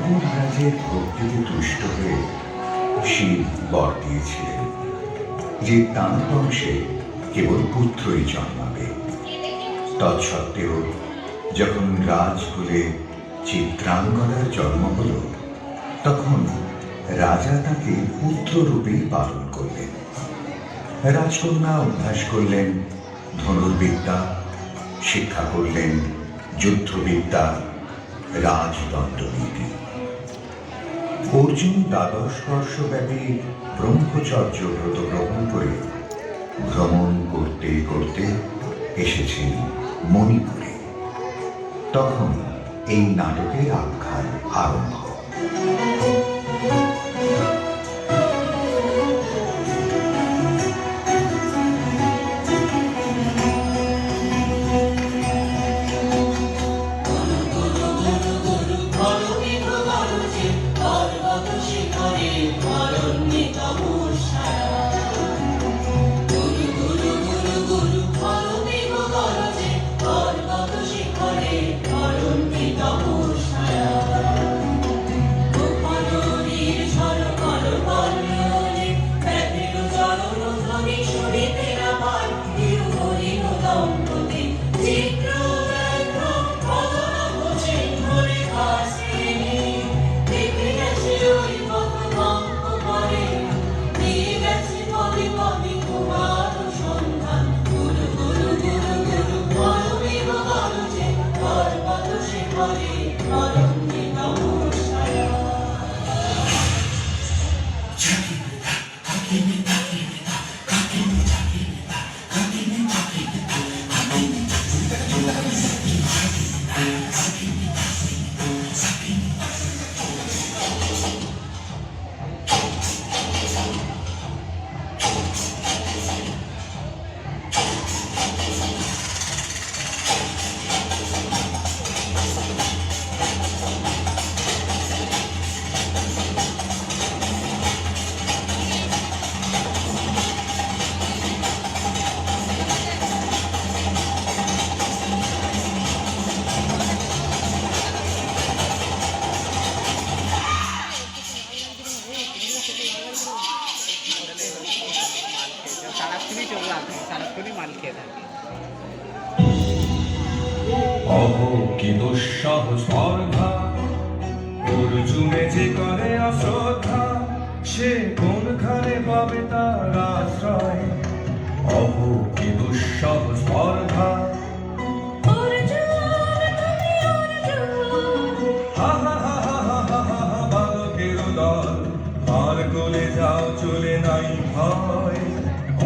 রাজের ভক্তিতে তুষ্ট হয়ে শিব বর দিয়েছিলেন যে তাঁর বংশে কেবল পুত্রই জন্মাবে। তৎসত্ত্বেও যখন রাজকুলে চিত্রাঙ্গদার জন্ম হল, তখন রাজা তাকে পুত্ররূপেই পালন করলেন। রাজকন্যা অভ্যাস করলেন ধনুর্বিদ্যা, শিক্ষা করলেন যুদ্ধবিদ্যা, রাজদণ্ডনীতি। অর্জুন 12 বর্ষব্যাপী ব্রহ্মচর্য ব্রত গ্রহণ করে ভ্রমণ করতে করতে এসেছেন মণিপুরে। তখন এই নাটকের আখ্যান আরম্ভ। অহো কি দুঃসহ স্পর্ধা, অর্জুনে যে করে অশ্রদ্ধা, সে কোনখানে পাবে তার আশ্রয়। অহো কি দুঃসহ স্পর্ধা, বালকের দল আর গলে যাও, চলে নাই ভয়।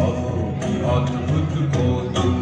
অহো কি অদ্ভুত কৌতুক,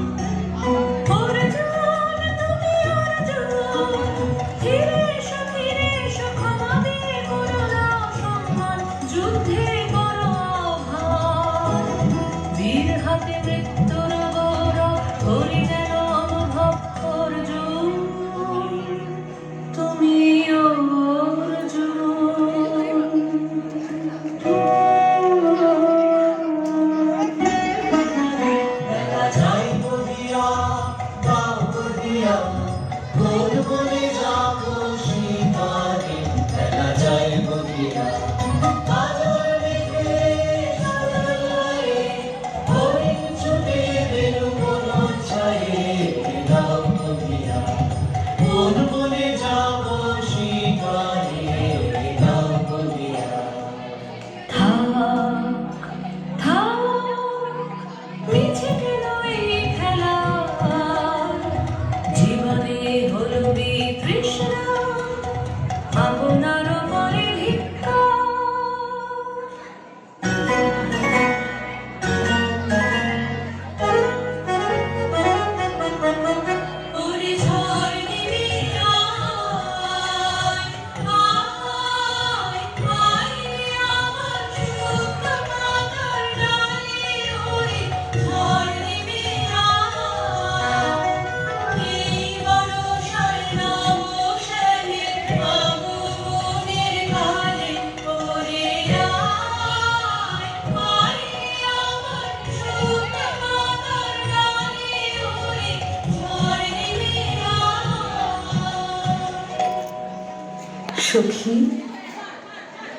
সখী,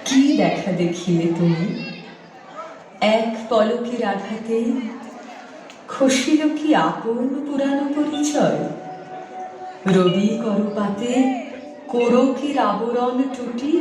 কি দেখা দেখিলে তুমি? এক পলকের আঘাতে খসিল কি আপন পুরানো পরিচয়? রবি করপাতে কোরকের আবরণ টুটি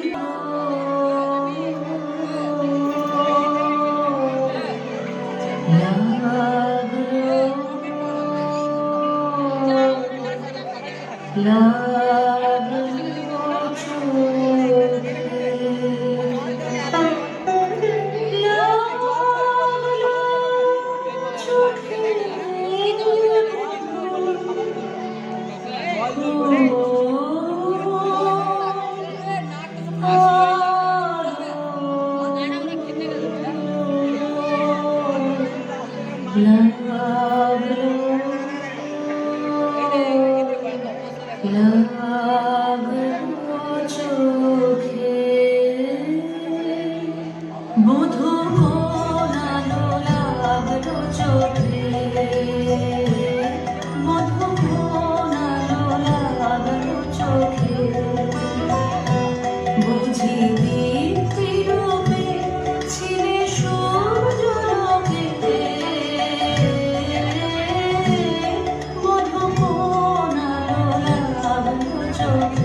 মধু কোনালো লাগলো চোখে, মধু কোনালো লাগলো চোখে, বুঝি দীপ্তি রূপে ছিলে সূর্যলোকে, মধু কোনালো লাগলো চোখে।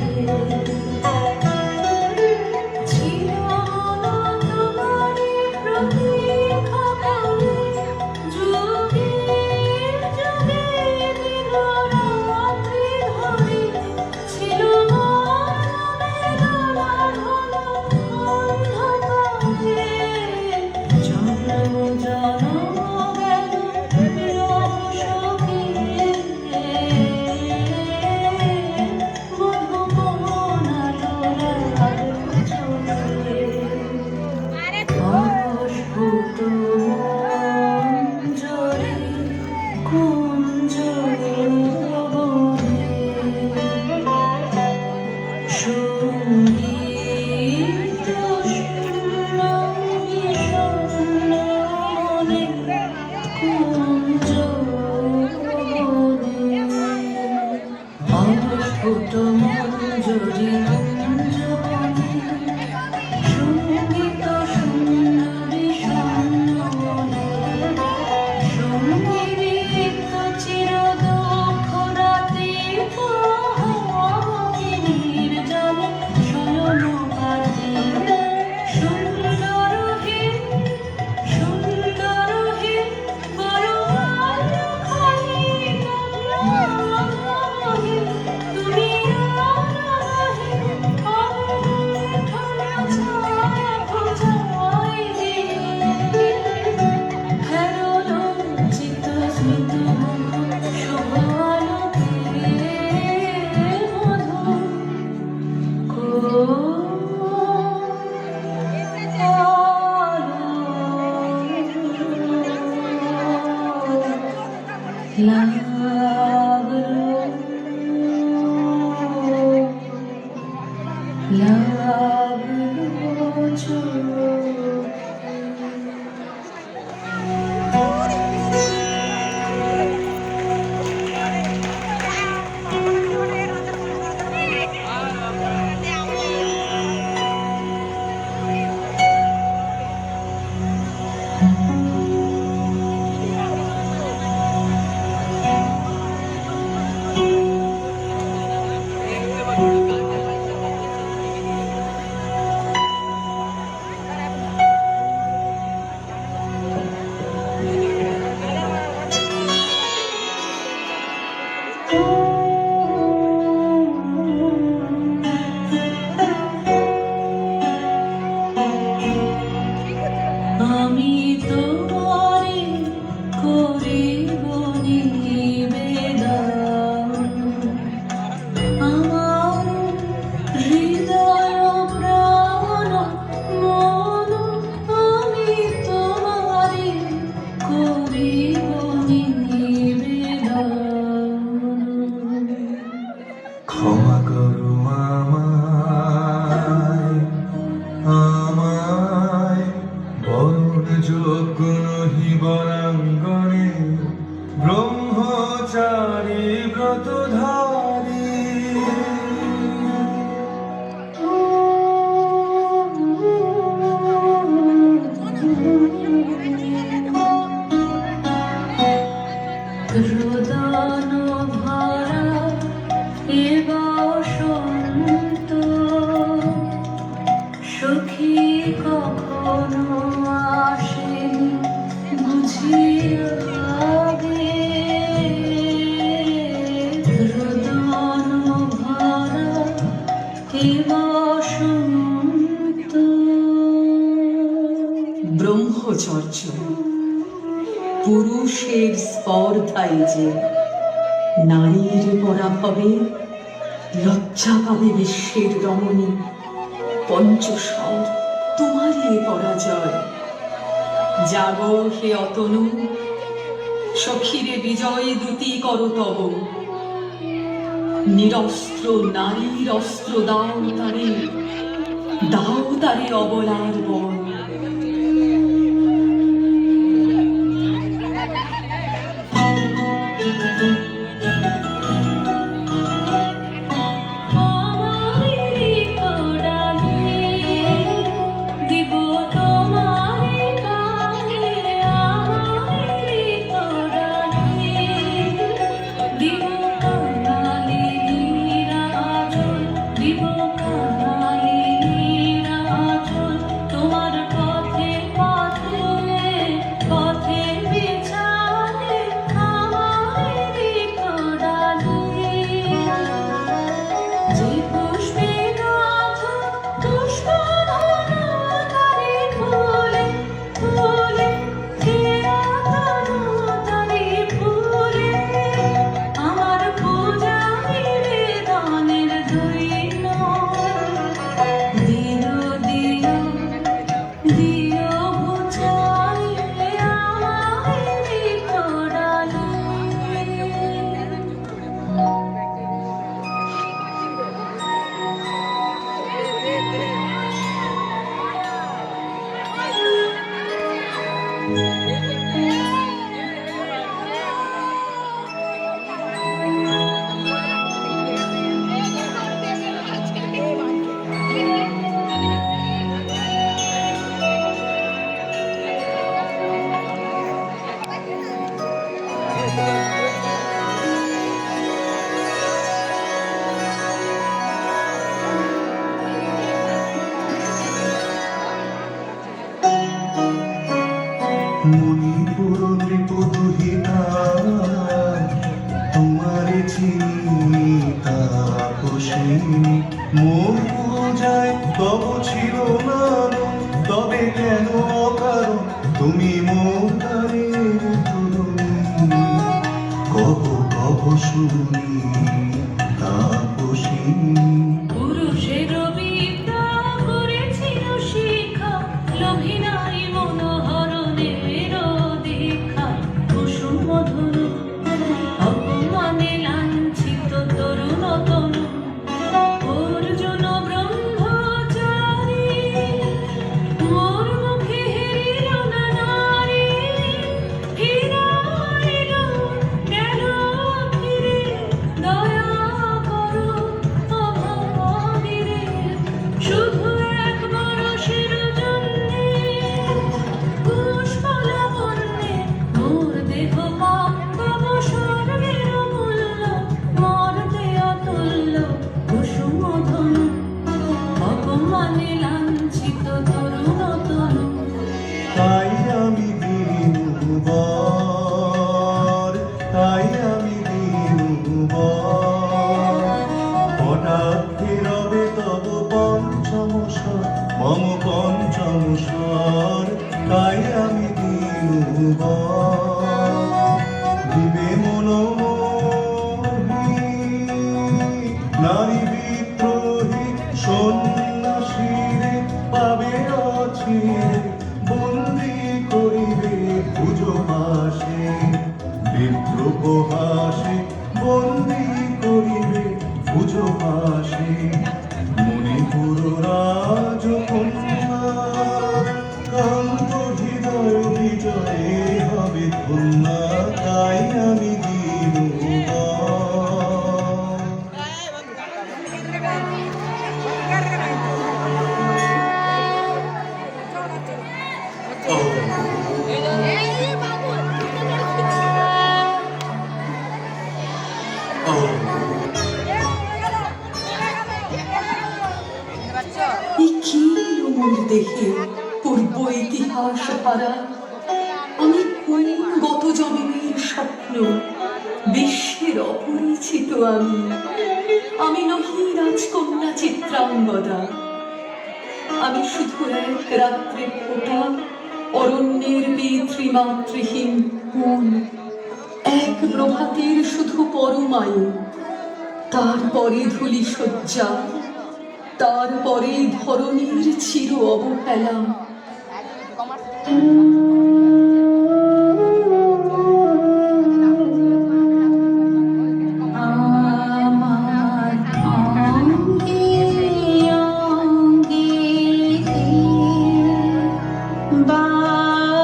ক্ষমা করো আমায়, আমায় বরণ যোগ্য নহি বরাঙ্গনে, ব্রহ্মচারী ব্রতধারী। এ বসন্ত। ব্রহ্মচর্য পুরুষের স্পর্ধায় যে নারীর পরাভবে লজ্জা পাবে বিশ্বের রমণী। পঞ্চস্বর তোমারই এ পরাজয়। জাগো হে অতনু, সখীরে বিজয় দূতি কর তব। নিরস্ত্র নারীর অস্ত্র দাও তারে, দাও তারে অবলার বল। আমারি কোডালে দিব তোমারি গানে, আমারি কোডালে দিব কাঙালি নিরাজল, দিব কাঙালি নিরাজল। তোমার পথে পথে পথে বিছানে আমারি কোডালে। যে পুষ্পে গাথ পুষ্পধরা তারি ফুলে ফুলে, খেয়া তনু তারি ফুলে। আমার পূজা নিবেদনের ধৈর্য দিও দিও দিও ভুজাই আমারি কোডালে। মণিপুর নৃপদুহিতা তোমারে চিনি তাপসিনী। মোর পূজায় তব ছিল না তবে কেন অকারণ তুমি মোর দ্বারের তরুণী। কহ কহ শুনি তাপসিনী। পুরুষের বিদ্যা করেছিল শিক্ষা, লোভী নারী মনোহরণের দীক্ষা। কুসুম ধনু অপমানে লাঞ্ছিত তরুণ তনু, অর্জুন ব্রহ্মচারী। মোর মুখে হেরিল না নারী, ফিরাইল গেল ফিরে। দয়া করো অভাগীরে, শুধু একবার শির জন্যে। পুষ্পলাবণ্যে মোর দেহ পাপ, তব স্বর্গের মূল্য মর্তে অতুল্য। কুসুম ধনু অপমানে লাঞ্ছিত তরুণ তনু। তাই আমি দিনু বর, তাই আমি দিনু বর। কটাক্ষে রবে তব পঞ্চম স্বর, মম পঞ্চম স্বর। তাই আমি দিনু বর। দিবে মনোমোহী নারী বিদ্রোহী সন্ন্যাসীরে পাবে অচিরে। বন্দি করিবে পুজো পাশে বিদ্রোহ হাসে, বন্দি করিবে পুজো পাশে। মণিপুর রাজকন্যা কান্ত হৃদয় বিজয়ে হবে ধন্যা। তাই আমি দিনু বর। এ কি মোর দেহে পূর্ব ইতিহাস হারা। আমি কোন গত জন্মের স্বপ্ন, বিশ্বের অপরিচিত আমি। আমি নহি রাজকন্যা চিত্রাঙ্গদা, আমি শুধু এক রাত্রে ফোটা অরণ্যের পিতৃমাতৃহীন ফুল, এক প্রভাতের শুধু পরমায়ু, তারপরে ধূলি শয্যা, তারপরে ধরণীর চির অবহেলা। আমার অঙ্গে অঙ্গে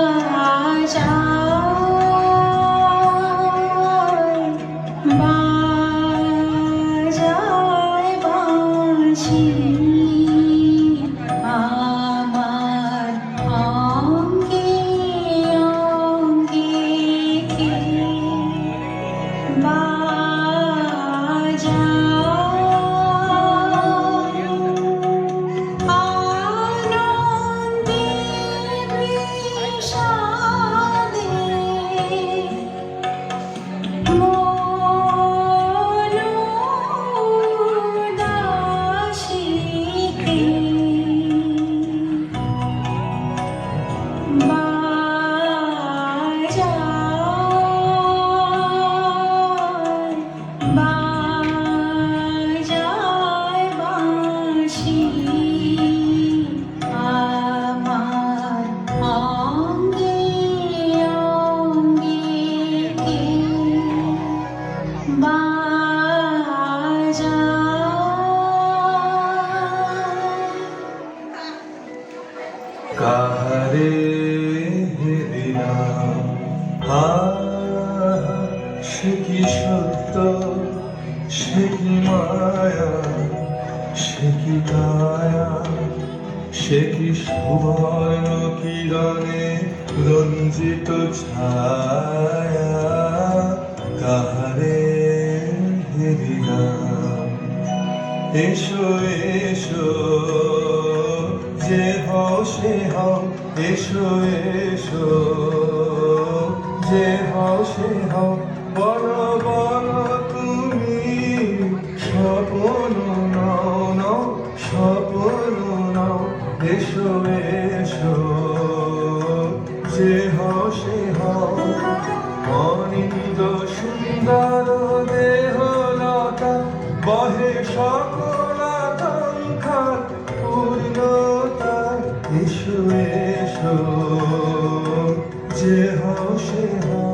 বাজায় বাঁশি, আমার অঙ্গে অঙ্গে আনন্দে বিষাদে মন উদাসীতে বাজায় বাঁশি, আমার অঙ্গে অঙ্গে বাজায়। কাহারে হে দিলাম, সে কি সত্য, সে কি মায়া, সে কি কায়া, সে কি সুবর্ণ কিরণে রঞ্জিত ছায়া। কাহারে হে দিলাম, এসো এসো যে হও সে হও, এসো এসো যে হও সে হও, বলো বলো তুমি স্বপ্ন নাও নাও, স্বপ্ন নাও। এসো এসো যে হও সে হও, অনিন্দ সুন্দর দেহলতা বহে সকল আকাঙ্ক্ষার পূর্ণতা। এসো এসো যে হও সে হও।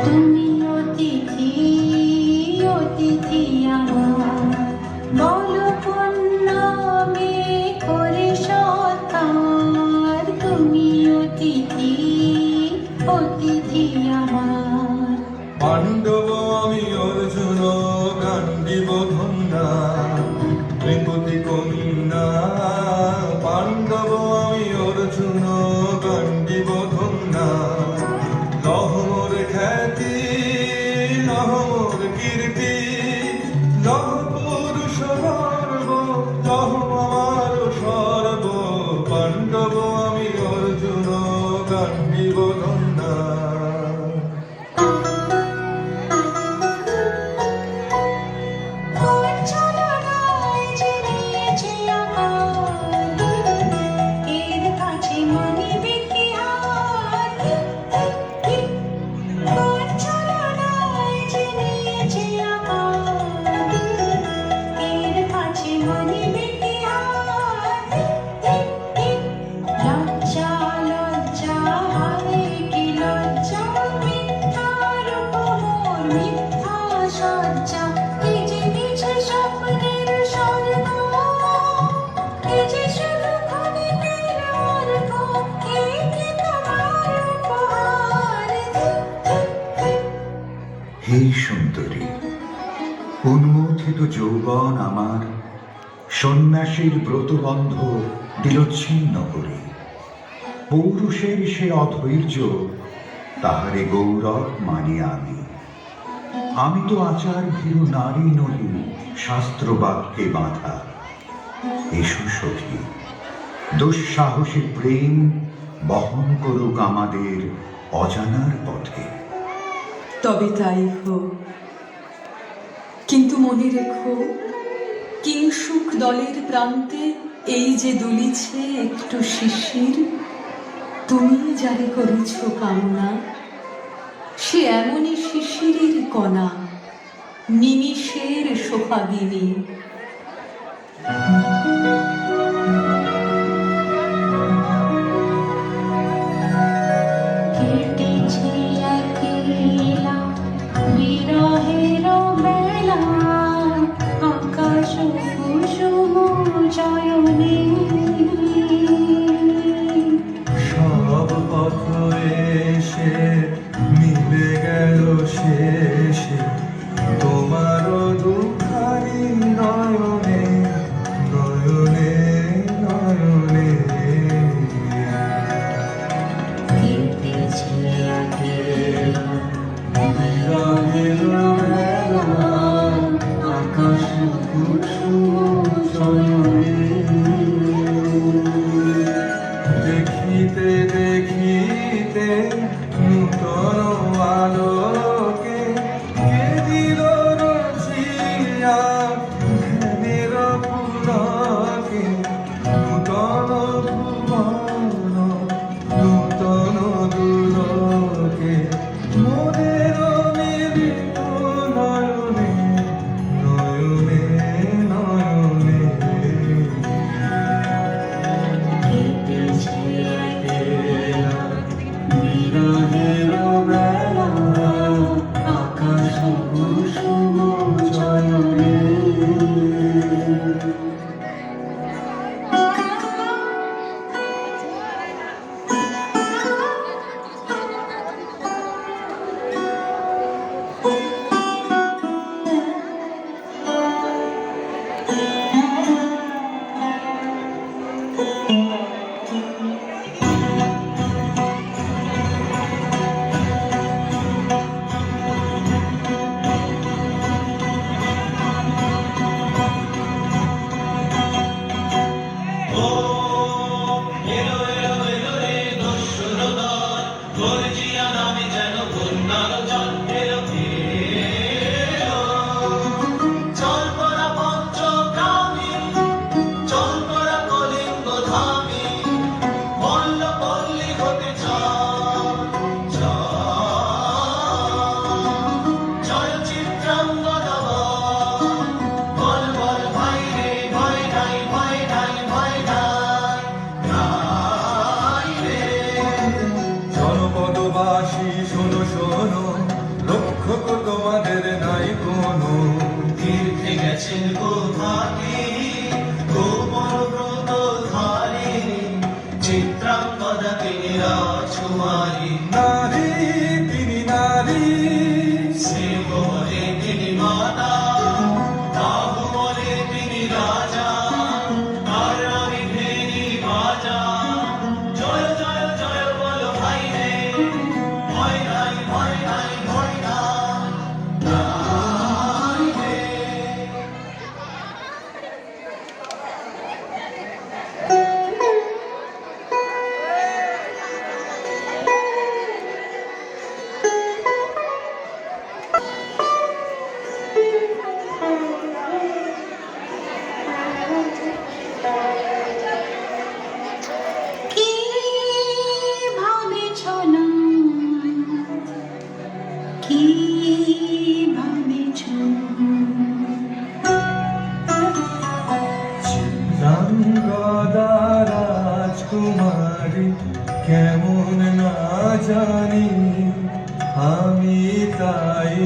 তুমি অতিথি অতিথি আমার, বলো কন্যা আমি করে সৎকার। তুমি অতিথি অতিথি আমার, পাণ্ডব আমি অর্জুন গান্ডীব ধন্যা, ত্রিপতি কন্যা। পাণ্ডব আমি অর্জুন গান্ডীব ধন্যা, লহ মোর খ্যাতি, লহ মোর কীর্তি, লহ পুরুষ গর্ব, লহ আমার সর্ব। পাণ্ডব আমি অর্জুন গান্ডীব ধন্যা। চলনায় জেনেছে আকার, এর কাছে মানিবে কি হার। চলনায় জেনেছে আকার, এর কাছে মানিবে কি হার। লজ্জা লজ্জা হারে কি লজ্জা, মিথ্যার উপমোর মিথ্যা সজ্জা। এই যে নিছে স্বপ্নের স্বর্গ, এই যে শুধু ক্ষণিকের অর্ঘ, এই কি তোমার উপহার। হে সুন্দরী, উন্মোচিত যৌবন আমার সন্ন্যাসীর ব্রতবন্ধ দিল ছিন্ন করে। পৌরুষের সে অধৈর্য, তাহারে গৌরব মানি আমি। আমি তো আচার ভীরু নারী নহি, শাস্ত্র বাক্যে বাঁধা। এসো সখী, দুঃসাহসী প্রেম বহন করুক আমাদের অজানার পথে। তবে তাই হোক, কিন্তু মনে রেখো, কিংসুক দলের প্রান্তে এই যে দুলিছে একটু শিশির, তুমি যারে করেছ কামনা, সে এমনই শিশিরের কণা, নিমিষের সোহাগিনী। কেটেছে একলা বিরহের বেলা, আকাশ কুসুম চয়নে। সব পথ এসে মিলে গেল শেষে তোমার দুখানি নয়নে নয়নে নয়নে। কেটেছে একলা বিরহের বেলা, আকাশ কুসুম চয়নে। দেখিতে দেখিতে নূতন আলোকে কে দিল রচিয়া ধ্যানের পুলকে। নূতন ভুবন নূতন দুলকে মোদের মিলিত নয়নে নয়নে নয়নে। কেটেছে একলা বিরহের বেলা, আকাশ কুসুম চয়নে। জনপদবাসী শোনো শোনো, লক্ষ্য কো তোমাদের নাই কোনো। তীর্থে গেছেন কোথাকে গোপন ব্রত ধারে, চিত্রাঙ্গদা তিনি রাজকুমারী, নারী তিনি নারী, স্নেহ বলে তিনি মাতা, বাহু বলে তিনি রাজা, আর আমি ভেরি বাজা। জয় জয় জয় বলো ভাই রে, ভয় নাই ভয় নাই ভয় নাই রে। কি ভাবেছ না, কি ভাবেছ? চিত্রাঙ্গদা রাজকুমারী কেমন না জানি, আমি তাই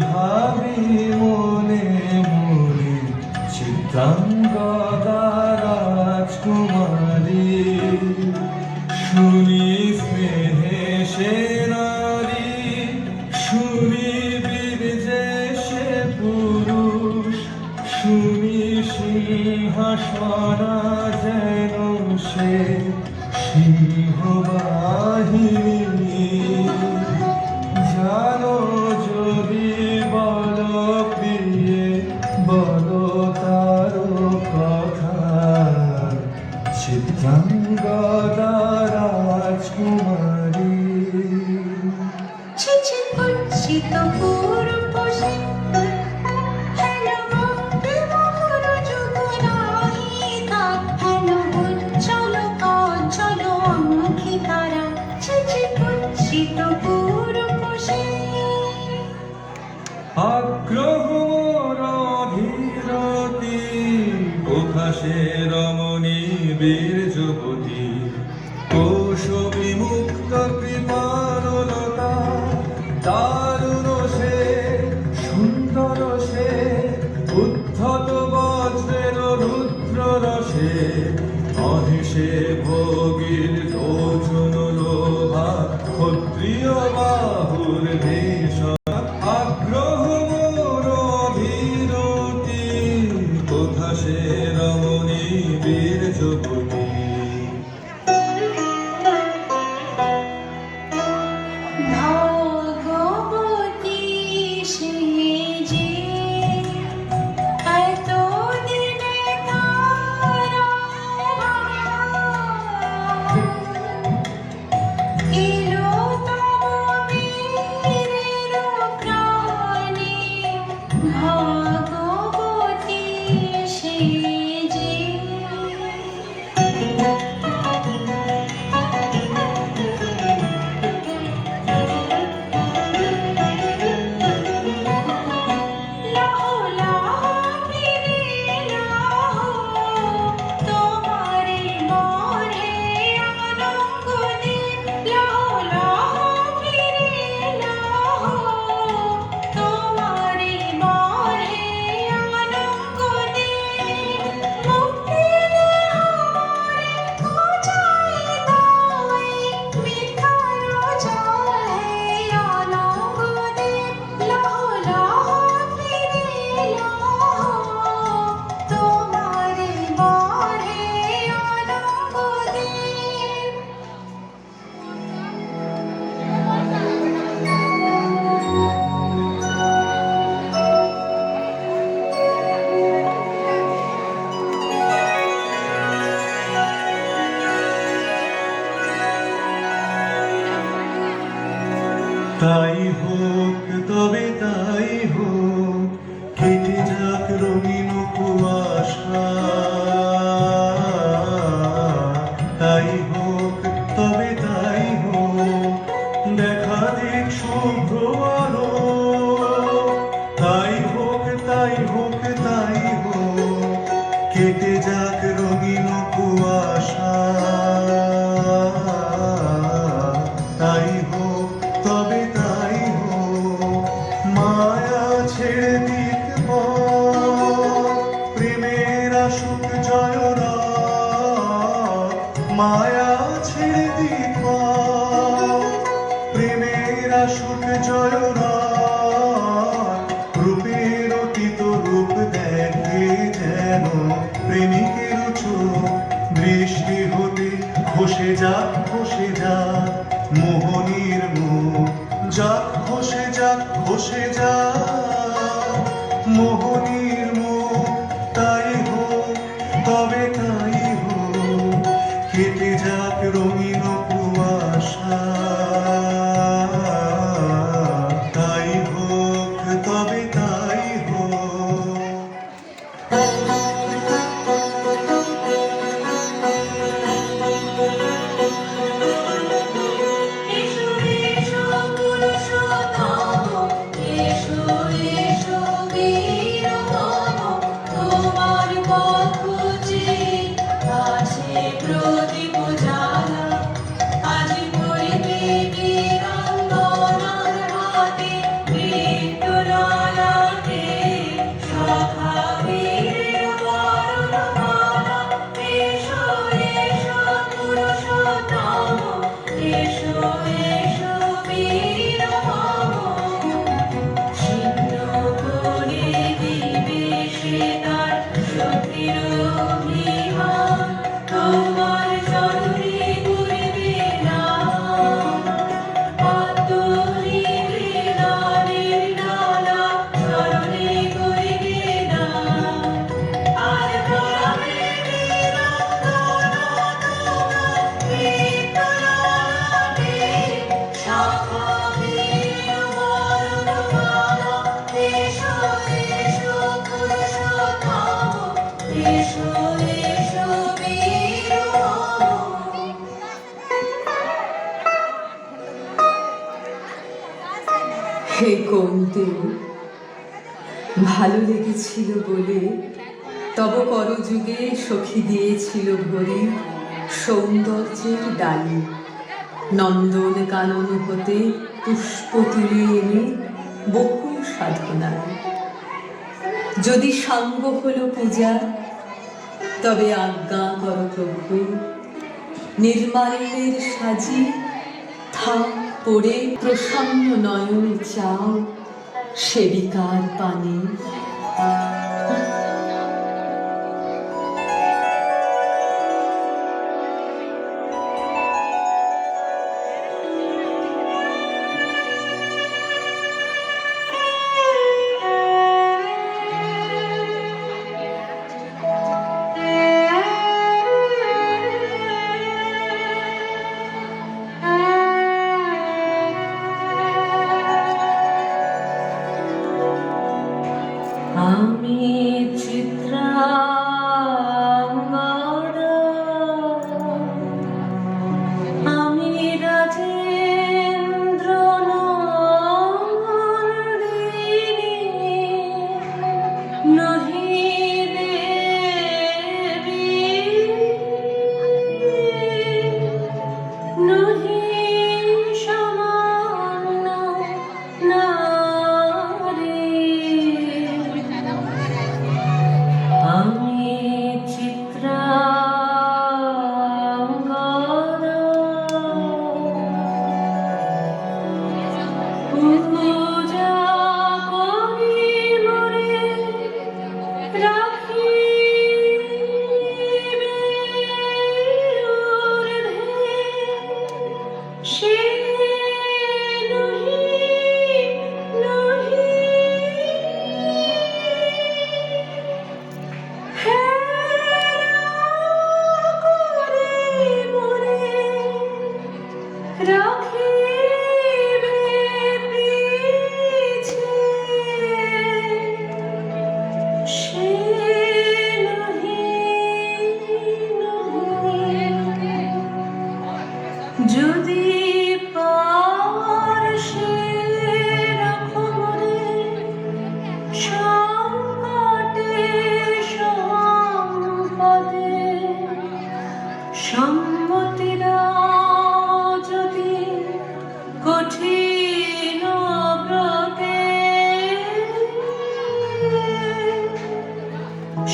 ভাবি মনে মনে। চিত্রাঙ্গদা রাজকুমারী শুনি স্নেহে সে নারী, শুনি বীর্যে সে পুরুষ, শুনি সিংহাসনা যেন সে সিংহবাহিনী। জানো যদি বলো প্রিয়ে, বলো তার কথা। চিত্রাঙ্গদা রাজকুমারী। ছি ছি কুৎসিত বসে হেলো ভক্তি মোহর যুগনাহিতা হেলো চলো কাজ চলো আঁখি তারা ছিছি কুচ্ছিত পুর বসে আগ্রহ মোর অধীরতি কোথা সে রমণী বীর যুবতী কোশ বিমুক্ত কৃপারলতা দারুণ সে সুন্দর সে উদ্ধত বজ্রের রুদ্র রসে অহিষে ভোগীর লোচন লোভা ক্ষত্রিয় বাহুর ভীষণ আগ্রহ মোর অধীরতি কোথা সে রমণী বীর যুবতী ভগবতী সে যে এত দিনে তারা এলো তব বীরের প্রাণে ভগবতী সে যে লাহো লাহো ফিরে লাহো তোমারে মনে আনন্দ দে লাহো লাহো ফিরে লাহো তোমারে মনে আনন্দ দে মুক্তি দে আমারে খোঁজাই দাই মিঠাই যায় আনন্দ দে লাহো লাহো ফিরে লাহো তোমারে মনে আনন্দ দে তাই হোক তবে তাই হোক কেটে যাক রঙিন কুয়াশা তাই হোক তবে তাই হোক দেখা দিক শুভ্র আলো তাই হোক তাই হোক তাই হোক কেটে যাক রঙিন কুয়াশা তাই হোক তবে তাই হোক মায়া ছেড়ে দিক প্রেমের আসুক জয়রাত মায়া ছেড়ে দিক প্রেমের আসুক জয়রাত রূপের অতীত রূপ দেখে যেন প্রেমিকের চোখ দৃষ্টি হতে খসে যাক মোহনীর মুখ যাক খসে যাক মোহনীর মুখ তাই হোক তবে তাই হোক কেটে যাক রঙিন কুয়াশা তাই হোক তবে তাই হোক এসো এসো পুরুষোত্তম এসো বলতেও ভালো লেগেছিল বলে তব করযুগে সখী দিয়েছিল ভরি সৌন্দর্যের ডালি। নন্দন কানন হতে পুষ্প তুলে এনে বহু সাধনায় যদি সাঙ্গ হলো পূজা, তবে আজ্ঞা কর প্রভু নির্মাল্যের সাজি থাক পড়ে প্রসন্ন নয়ন চাও সেবিকার পানে। আমি চিত্রাঙ্গদা, আমি রাজেন্দ্র নন্দিনী, নহি দেবী নহি সামান্য নারী। আমি চিত্রাঙ্গদা, পূজা করি মোরে রাখিবে ঊর্ধ্বে, সে নহি নহি রাখিবে পিছে, সে নহি নহি। যদি পার্শ্বে রাখো মোরে সংকটে সম্পদে, সম্মতিরা যদি কঠিন ব্রতে,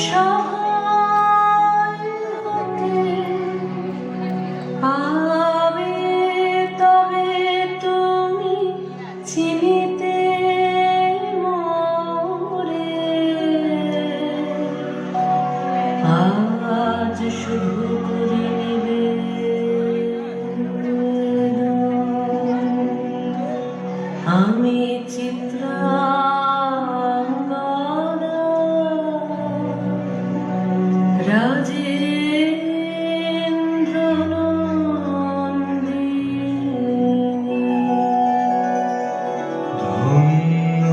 সহায় হতে পাবে তবে তুমি চিনিতে মোরে। আজ শুধু করে আমি চিত্রাঙ্গদা, রাজেন্দ্র নন্দিনী। ধন্য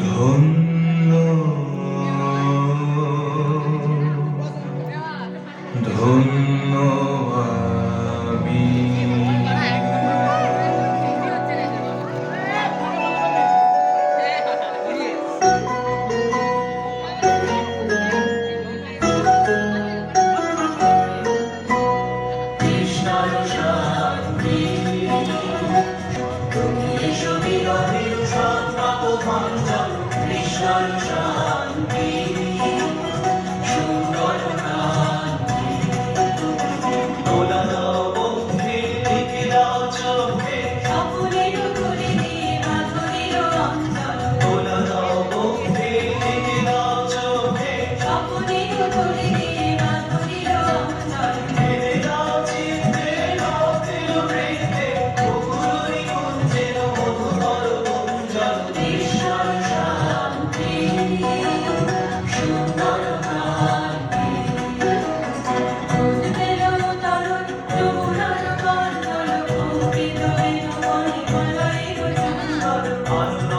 ধন্য ধন্য আমি। কৃষ্ণার শান্তি, তুমি এসো বিরহের সন্তাপ ভাঞ্জন। কৃষ্ণার শান্তি, সুন্দর কান্তি, তোলা দাও বন্ধে, ঢেকে দাও চোখে, সকলের করে দিয়ে মাধুরীর অঞ্চল, তোলা দাও বন্ধে, ঢেকে দাও চোখে, সকলের করে দিয়ে মাধুরীর অঞ্চল। ঢেকে দাও চিত্তে, ভক্তের বৃন্দে, বকুলরি কুঞ্জের মধুকর গুঞ্জন। কৃষ্ণার শান্তি, সুন্দর কান্তি, ফুল পেল তরুণ যমুনার কন্দল, কম্পিত বেণু মণিমালায় সুন্দর। আনন্দ